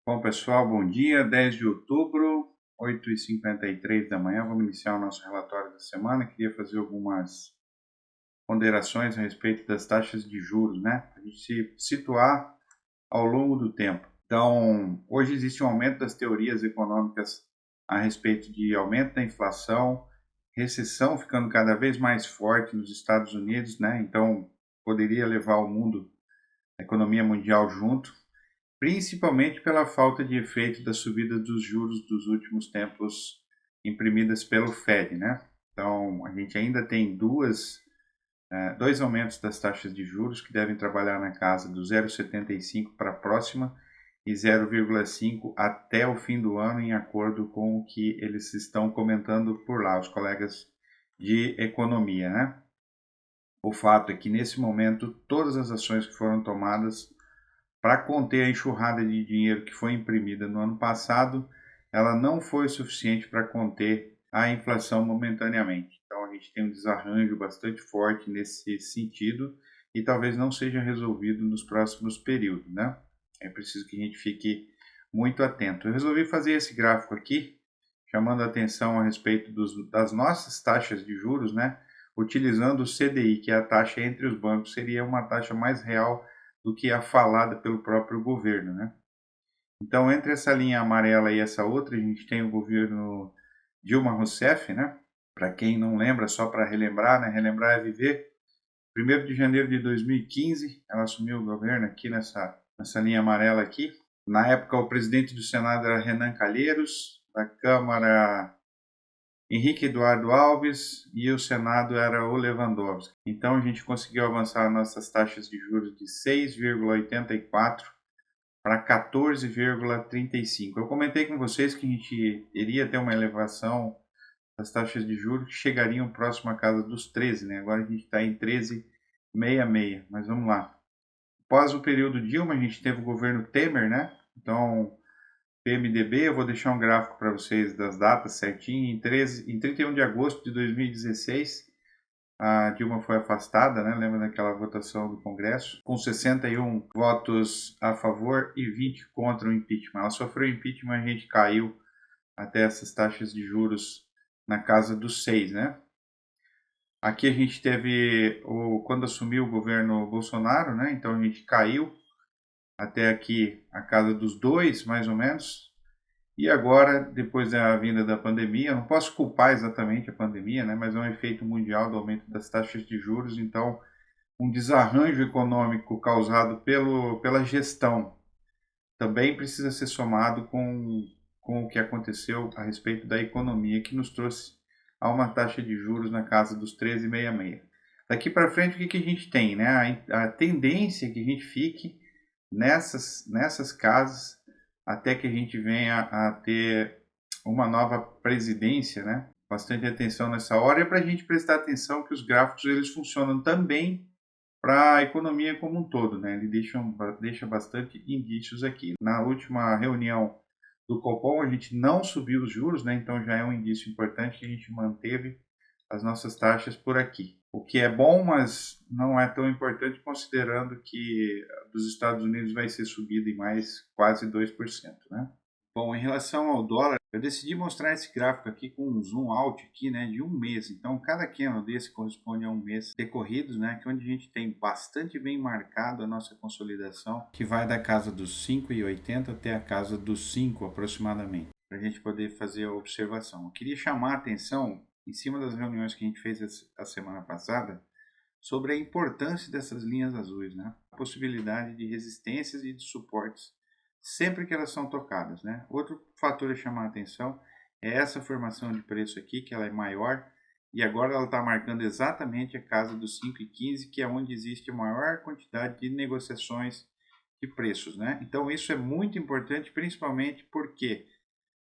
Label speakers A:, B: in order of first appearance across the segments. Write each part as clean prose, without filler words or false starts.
A: Bom, pessoal, bom dia. 10 de outubro, 8h53 da manhã. Vamos iniciar o nosso relatório da semana. Queria fazer algumas ponderações a respeito das taxas de juros, né? Para a gente se situar ao longo do tempo. Então, hoje existe um aumento das teorias econômicas a respeito de aumento da inflação, recessão ficando cada vez mais forte nos Estados Unidos, né? Então, poderia levar o mundo, a economia mundial junto, principalmente pela falta de efeito da subida dos juros dos últimos tempos imprimidas pelo Fed, né? Então, a gente ainda tem dois aumentos das taxas de juros que devem trabalhar na casa do 0,75 para a próxima e 0,5 até o fim do ano, em acordo com o que eles estão comentando por lá, os colegas de economia, né? O fato é que, nesse momento, todas as ações que foram tomadas para conter a enxurrada de dinheiro que foi imprimida no ano passado, ela não foi suficiente para conter a inflação momentaneamente. Então a gente tem um desarranjo bastante forte nesse sentido e talvez não seja resolvido nos próximos períodos, né? É preciso que a gente fique muito atento. Eu resolvi fazer esse gráfico aqui, chamando a atenção a respeito das nossas taxas de juros, né? Utilizando o CDI, que é a taxa entre os bancos, seria uma taxa mais real do que a falada pelo próprio governo, né? Então, entre essa linha amarela e essa outra, a gente tem o governo Dilma Rousseff, né? Para quem não lembra, só para relembrar, né? Relembrar é viver. 1º de janeiro de 2015, ela assumiu o governo aqui nessa linha amarela aqui. Na época, o presidente do Senado era Renan Calheiros, da Câmara Henrique Eduardo Alves e o Senado era o Lewandowski. Então a gente conseguiu avançar nossas taxas de juros de 6,84 para 14,35. Eu comentei com vocês que a gente iria ter uma elevação das taxas de juros que chegariam próximo à casa dos 13, né? Agora a gente está em 13,66, mas vamos lá. Após o período Dilma, a gente teve o governo Temer, né? Então, PMDB, eu vou deixar um gráfico para vocês das datas certinho. Em 31 de agosto de 2016, a Dilma foi afastada, né? Lembra daquela votação do Congresso? Com 61 votos a favor e 20 contra o impeachment. Ela sofreu impeachment, a gente caiu até essas taxas de juros na casa dos 6, né? Aqui a gente teve, quando assumiu o governo Bolsonaro, né? Então a gente caiu até aqui a casa dos 2, mais ou menos. E agora, depois da vinda da pandemia, eu não posso culpar exatamente a pandemia, né, mas é um efeito mundial do aumento das taxas de juros, então um desarranjo econômico causado pela gestão também precisa ser somado com o que aconteceu a respeito da economia, que nos trouxe a uma taxa de juros na casa dos 13,66. Daqui para frente, o que a gente tem? Né? A tendência é que a gente fique nessas casas até que a gente venha a ter uma nova presidência, né? Bastante atenção nessa hora, e para a gente prestar atenção que os gráficos eles funcionam também para a economia como um todo, né? Ele deixa bastante indícios aqui. Na última reunião do Copom, a gente não subiu os juros, né? Então já é um indício importante que a gente manteve as nossas taxas por aqui. O que é bom, mas não é tão importante considerando que dos Estados Unidos vai ser subido em mais quase 2%, né? Bom, em relação ao dólar, eu decidi mostrar esse gráfico aqui com um zoom out aqui, né, de um mês. Então, cada candle desse corresponde a um mês decorridos, né, que é onde a gente tem bastante bem marcado a nossa consolidação, que vai da casa dos 5,80 até a casa dos 5 aproximadamente, para a gente poder fazer a observação. Eu queria chamar a atenção, em cima das reuniões que a gente fez a semana passada, sobre a importância dessas linhas azuis, né, a possibilidade de resistências e de suportes sempre que elas são tocadas, né? Outro fator a chamar a atenção é essa formação de preço aqui, que ela é maior, e agora ela está marcando exatamente a casa dos 5,15, que é onde existe a maior quantidade de negociações de preços, né? Então isso é muito importante, principalmente porque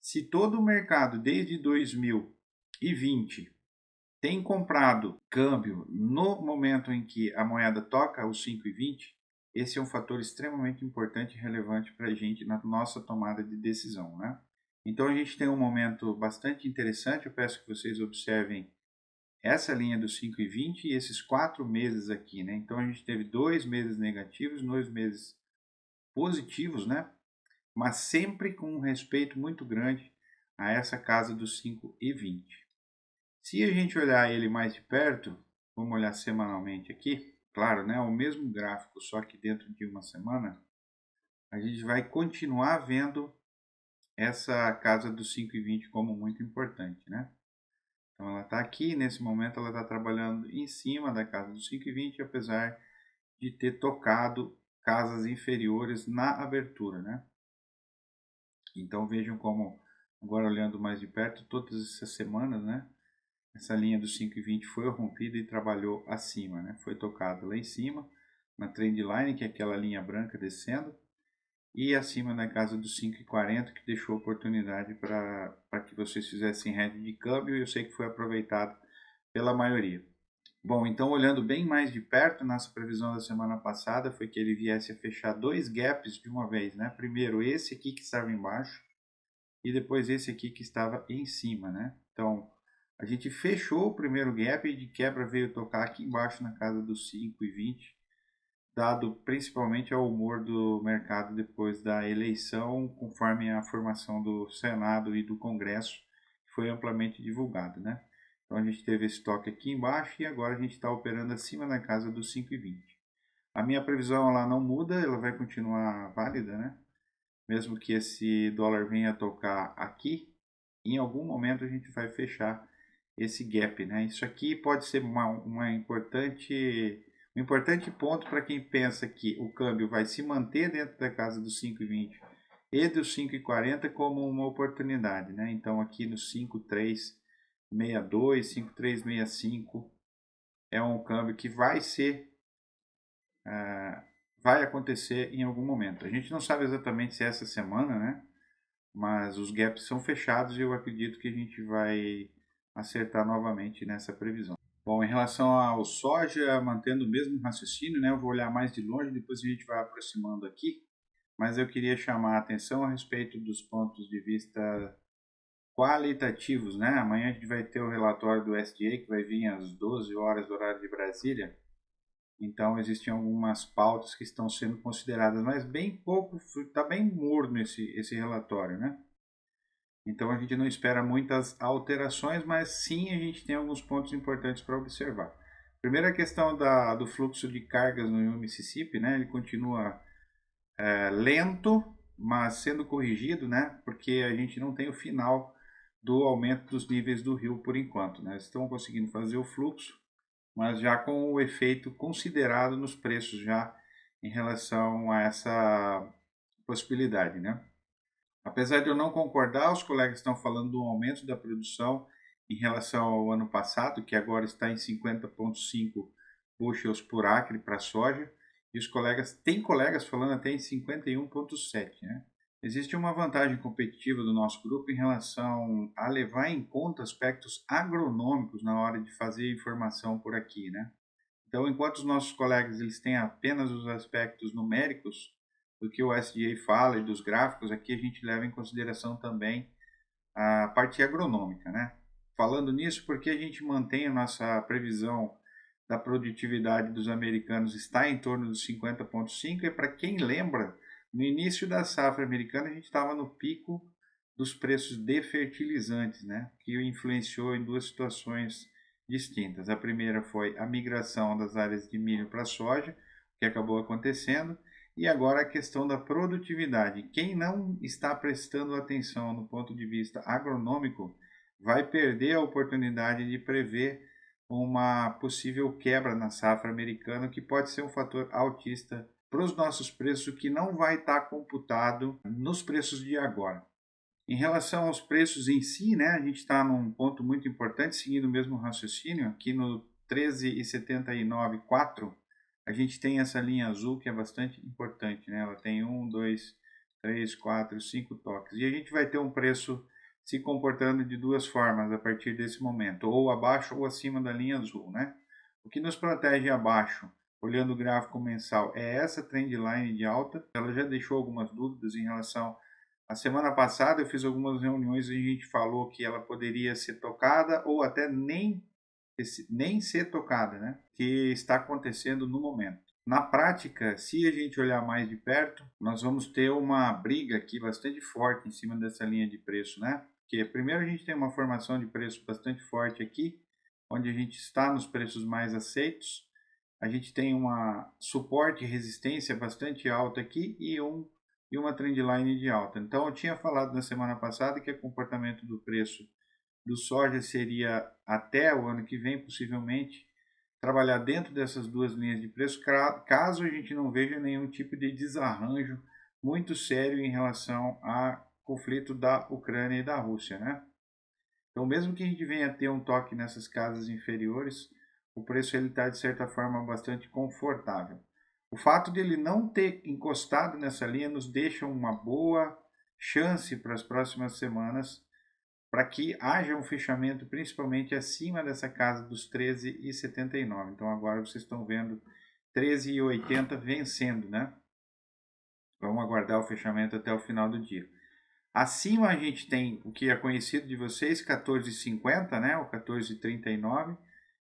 A: se todo o mercado desde 2020 tem comprado câmbio no momento em que a moeda toca os 5,20, esse é um fator extremamente importante e relevante para a gente na nossa tomada de decisão, né? Então a gente tem um momento bastante interessante, eu peço que vocês observem essa linha dos 5,20 e esses 4 meses aqui, né? Então a gente teve 2 meses negativos, 2 meses positivos, né? mas sempre com um respeito muito grande a essa casa dos 5,20. Se a gente olhar ele mais de perto, vamos olhar semanalmente aqui, claro, né, o mesmo gráfico, só que dentro de uma semana, a gente vai continuar vendo essa casa dos 5,20 como muito importante, né? Então ela está aqui, nesse momento ela está trabalhando em cima da casa dos 5,20, apesar de ter tocado casas inferiores na abertura, né? Então vejam como, agora olhando mais de perto, todas essas semanas, né? Essa linha dos 5,20 foi rompida e trabalhou acima, né? Foi tocado lá em cima, na trendline, que é aquela linha branca descendo, e acima na casa dos 5,40, que deixou oportunidade para que vocês fizessem hedge de câmbio, e eu sei que foi aproveitado pela maioria. Bom, então olhando bem mais de perto, nossa previsão da semana passada foi que ele viesse a fechar dois gaps de uma vez, né? Primeiro esse aqui que estava embaixo e depois esse aqui que estava em cima, né? Então, a gente fechou o primeiro gap e de quebra veio tocar aqui embaixo na casa dos 5,20, dado principalmente ao humor do mercado depois da eleição, conforme a formação do Senado e do Congresso, que foi amplamente divulgado, né? Então a gente teve esse toque aqui embaixo e agora a gente está operando acima na casa dos 5,20. A minha previsão ela não muda, ela vai continuar válida, né? Mesmo que esse dólar venha a tocar aqui, em algum momento a gente vai fechar esse gap, né? Isso aqui pode ser um importante ponto para quem pensa que o câmbio vai se manter dentro da casa dos 5,20 e dos 5,40 como uma oportunidade, né? Então aqui no 5,362, 5,365 é um câmbio que vai acontecer em algum momento. A gente não sabe exatamente se é essa semana, né? Mas os gaps são fechados e eu acredito que a gente vai acertar novamente nessa previsão. Bom, em relação ao soja, mantendo o mesmo raciocínio, né? Eu vou olhar mais de longe, depois a gente vai aproximando aqui, mas eu queria chamar a atenção a respeito dos pontos de vista qualitativos, né? Amanhã a gente vai ter o relatório do SDA, que vai vir às 12 horas do horário de Brasília. Então existem algumas pautas que estão sendo consideradas, mas bem pouco, está bem morno esse relatório, né? Então a gente não espera muitas alterações, mas sim a gente tem alguns pontos importantes para observar. Primeira questão do fluxo de cargas no Rio Mississippi, né? Ele continua lento, mas sendo corrigido, né? Porque a gente não tem o final do aumento dos níveis do rio por enquanto, né? Estão conseguindo fazer o fluxo, mas já com o efeito considerado nos preços já em relação a essa possibilidade, né? Apesar de eu não concordar, os colegas estão falando do aumento da produção em relação ao ano passado, que agora está em 50,5 bushels por acre para soja, e tem colegas falando até em 51,7, né? Existe uma vantagem competitiva do nosso grupo em relação a levar em conta aspectos agronômicos na hora de fazer informação por aqui, né? Então, enquanto os nossos colegas eles têm apenas os aspectos numéricos do que o SDA fala e dos gráficos, aqui a gente leva em consideração também a parte agronômica, né? Falando nisso, porque a gente mantém a nossa previsão da produtividade dos americanos está em torno dos 50,5, e para quem lembra, no início da safra americana a gente estava no pico dos preços de fertilizantes, né? Que influenciou em duas situações distintas. A primeira foi a migração das áreas de milho para a soja, que acabou acontecendo, e agora a questão da produtividade. Quem não está prestando atenção no ponto de vista agronômico vai perder a oportunidade de prever uma possível quebra na safra americana, que pode ser um fator altista para os nossos preços, que não vai estar computado nos preços de agora. Em relação aos preços em si, né, a gente está num ponto muito importante, seguindo o mesmo raciocínio, aqui no 13,79,4, a gente tem essa linha azul que é bastante importante, né? Ela tem 1, 2, 3, 4, 5 toques. E a gente vai ter um preço se comportando de duas formas a partir desse momento, ou abaixo ou acima da linha azul, né? O que nos protege abaixo, olhando o gráfico mensal, é essa trendline de alta. Ela já deixou algumas dúvidas em relação. A semana passada eu fiz algumas reuniões e a gente falou que ela poderia ser tocada ou até nem ser tocada, né? Que está acontecendo no momento. Na prática, se a gente olhar mais de perto, nós vamos ter uma briga aqui bastante forte em cima dessa linha de preço, né? Porque primeiro a gente tem uma formação de preço bastante forte aqui, onde a gente está nos preços mais aceitos. A gente tem uma suporte e resistência bastante alta aqui e uma trendline de alta. Então eu tinha falado na semana passada que o comportamento do preço do soja seria até o ano que vem, possivelmente, trabalhar dentro dessas duas linhas de preço, caso a gente não veja nenhum tipo de desarranjo muito sério em relação ao conflito da Ucrânia e da Rússia, né? Então, mesmo que a gente venha a ter um toque nessas casas inferiores, o preço ele está de certa forma bastante confortável. O fato de ele não ter encostado nessa linha nos deixa uma boa chance para as próximas semanas para que haja um fechamento principalmente acima dessa casa dos 13,79. Então agora vocês estão vendo 13,80 vencendo, né? Vamos aguardar o fechamento até o final do dia. Acima a gente tem o que é conhecido de vocês, 14,50, né? O 14,39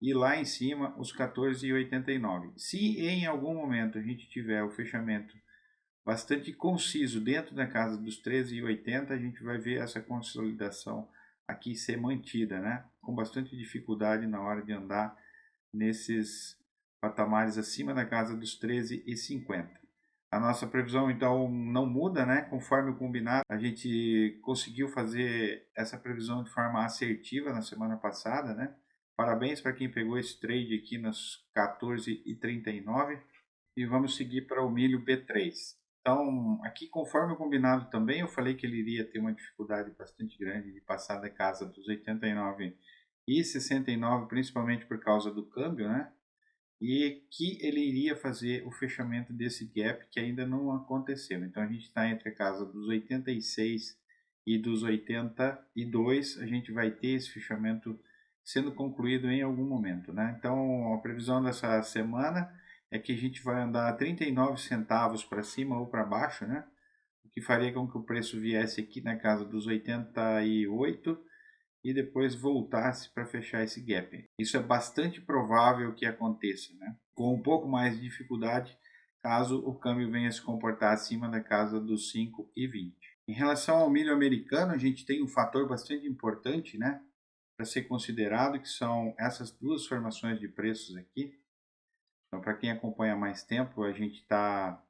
A: e lá em cima os 14,89. Se em algum momento a gente tiver o fechamento bastante conciso dentro da casa dos 13,80, a gente vai ver essa consolidação aqui ser mantida, né? Com bastante dificuldade na hora de andar nesses patamares acima da casa dos 13,50. A nossa previsão então não muda, né? Conforme o combinado, a gente conseguiu fazer essa previsão de forma assertiva na semana passada, né? Parabéns para quem pegou esse trade aqui nos 14,39 e vamos seguir para o milho B3. Então, aqui conforme o combinado também, eu falei que ele iria ter uma dificuldade bastante grande de passar da casa dos 89 e 69, principalmente por causa do câmbio, né? E que ele iria fazer o fechamento desse gap que ainda não aconteceu. Então a gente está entre a casa dos 86 e dos 82, a gente vai ter esse fechamento sendo concluído em algum momento, né? Então a previsão dessa semana é que a gente vai andar 39 centavos para cima ou para baixo, né? O que faria com que o preço viesse aqui na casa dos 88 e depois voltasse para fechar esse gap. Isso é bastante provável que aconteça, né? Com um pouco mais de dificuldade, caso o câmbio venha se comportar acima da casa dos 5,20. Em relação ao milho americano, a gente tem um fator bastante importante, né, para ser considerado, que são essas duas formações de preços aqui. Então, para quem acompanha mais tempo, a gente está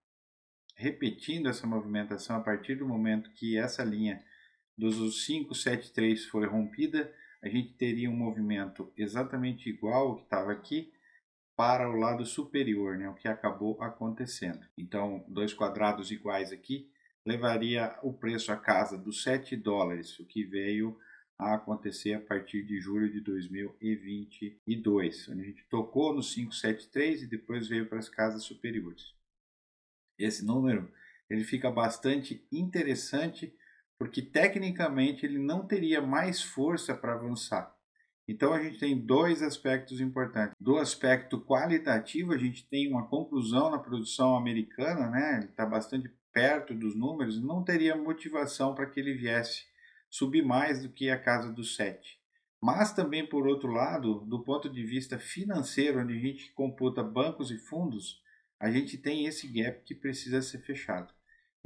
A: repetindo essa movimentação a partir do momento que essa linha dos 573 foi rompida, a gente teria um movimento exatamente igual ao que estava aqui para o lado superior, né, o que acabou acontecendo. Então, dois quadrados iguais aqui levaria o preço à casa dos 7 dólares, o que veio a acontecer a partir de julho de 2022, onde a gente tocou no 573 e depois veio para as casas superiores. Esse número ele fica bastante interessante porque tecnicamente ele não teria mais força para avançar. Então a gente tem dois aspectos importantes. Do aspecto qualitativo, a gente tem uma conclusão na produção americana, né? Ele está bastante perto dos números, não teria motivação para que ele viesse subir mais do que a casa dos 7. Mas também, por outro lado, do ponto de vista financeiro, onde a gente computa bancos e fundos, a gente tem esse gap que precisa ser fechado.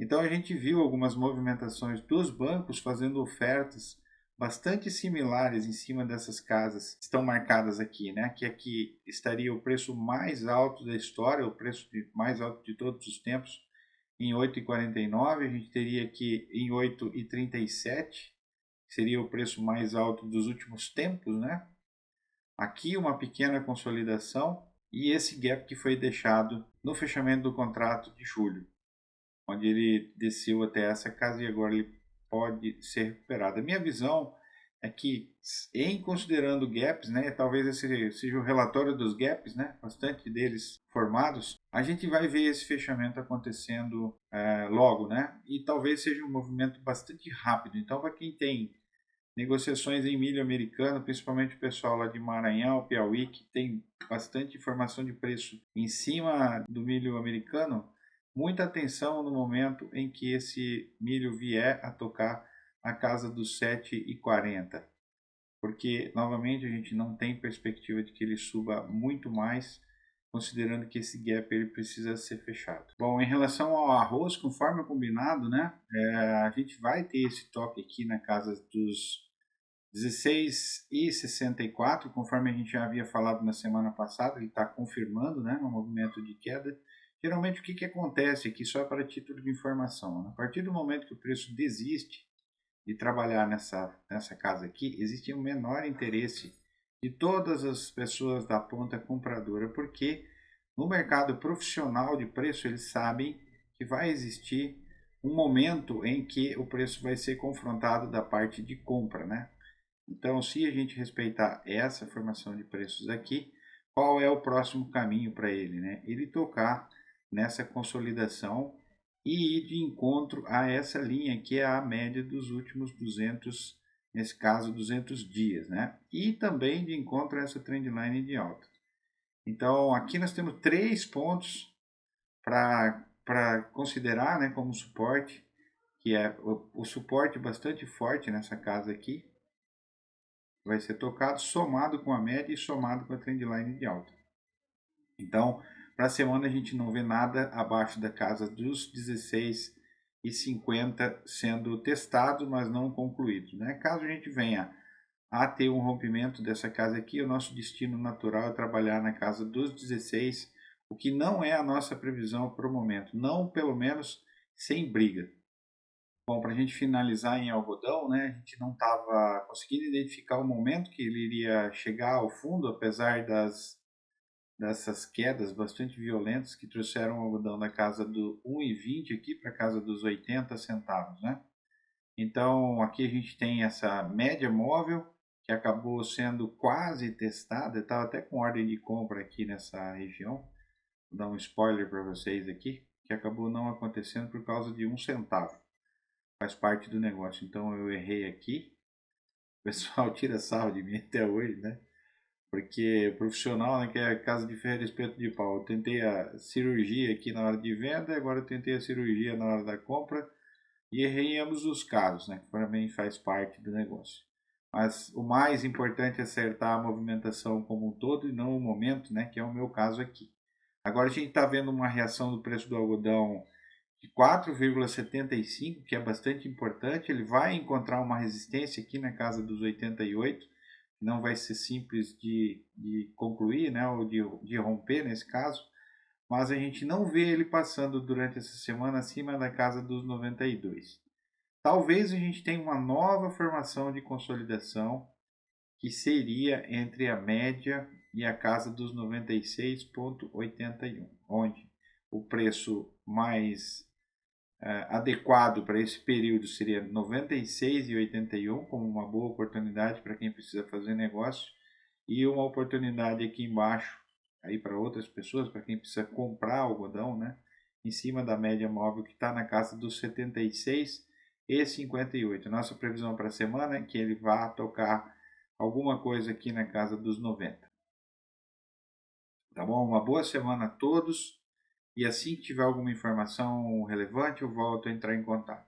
A: Então a gente viu algumas movimentações dos bancos fazendo ofertas bastante similares em cima dessas casas que estão marcadas aqui, né? Que aqui estaria o preço mais alto da história, o preço mais alto de todos os tempos, em 8,49. A gente teria aqui em 8,37, que seria o preço mais alto dos últimos tempos, né? Aqui uma pequena consolidação e esse gap que foi deixado no fechamento do contrato de julho, onde ele desceu até essa casa e agora ele pode ser recuperado. A minha visão é que, em considerando gaps, né, talvez esse seja o relatório dos gaps, né, bastante deles formados, a gente vai ver esse fechamento acontecendo logo, né, e talvez seja um movimento bastante rápido. Então, para quem tem negociações em milho americano, principalmente o pessoal lá de Maranhão, Piauí, que tem bastante informação de preço em cima do milho americano, muita atenção no momento em que esse milho vier a tocar a casa dos 7,40, porque novamente a gente não tem perspectiva de que ele suba muito mais considerando que esse gap ele precisa ser fechado. Bom, em relação ao arroz, conforme combinado, né, a gente vai ter esse toque aqui na casa dos 16,64, conforme a gente já havia falado na semana passada, ele está confirmando, né, um movimento de queda. Geralmente o que acontece aqui, só para título de informação, né? A partir do momento que o preço desiste de trabalhar nessa casa aqui, existe um menor interesse de todas as pessoas da ponta compradora, porque no mercado profissional de preço eles sabem que vai existir um momento em que o preço vai ser confrontado da parte de compra, né? Então, se a gente respeitar essa formação de preços aqui, qual é o próximo caminho para ele, né? Ele tocar nessa consolidação e ir de encontro a essa linha que é a média dos últimos 200, nesse caso 200 dias, né? E também de encontro a essa trendline de alta. Então, aqui nós temos 3 pontos para considerar, né, como suporte, que é o suporte bastante forte nessa casa aqui, vai ser tocado somado com a média e somado com a trendline de alta. Então, para a semana a gente não vê nada abaixo da casa dos 16,50 sendo testado, mas não concluído, né? Caso a gente venha a ter um rompimento dessa casa aqui, o nosso destino natural é trabalhar na casa dos 16, o que não é a nossa previsão para o momento, não pelo menos sem briga. Bom, para a gente finalizar em algodão, né, a gente não estava conseguindo identificar o momento que ele iria chegar ao fundo, apesar dessas quedas bastante violentas que trouxeram o algodão da casa do 1,20 aqui para a casa dos 80 centavos, né? Então, aqui a gente tem essa média móvel que acabou sendo quase testada, estava até com ordem de compra aqui nessa região. Vou dar um spoiler para vocês aqui, que acabou não acontecendo por causa de 1 centavo. Faz parte do negócio, então eu errei aqui. O pessoal tira sarro de mim até hoje, né? Porque profissional, né, que é casa de ferro e espeto de pau. Eu tentei a cirurgia aqui na hora de venda, agora eu tentei a cirurgia na hora da compra e errei em ambos os casos, né? Que também faz parte do negócio. Mas o mais importante é acertar a movimentação como um todo e não o momento, né? Que é o meu caso aqui. Agora a gente está vendo uma reação do preço do algodão de 4,75, que é bastante importante. Ele vai encontrar uma resistência aqui na casa dos 88, não vai ser simples de concluir, né, ou de romper nesse caso, mas a gente não vê ele passando durante essa semana acima da casa dos 92. Talvez a gente tenha uma nova formação de consolidação que seria entre a média e a casa dos 96,81, onde o preço mais adequado para esse período seria 96,81 como uma boa oportunidade para quem precisa fazer negócio e uma oportunidade aqui embaixo aí para outras pessoas, para quem precisa comprar algodão, né, em cima da média móvel que está na casa dos 76,58. Nossa previsão para a semana é que ele vá tocar alguma coisa aqui na casa dos 90. Tá bom? Uma boa semana a todos. E assim que tiver alguma informação relevante, eu volto a entrar em contato.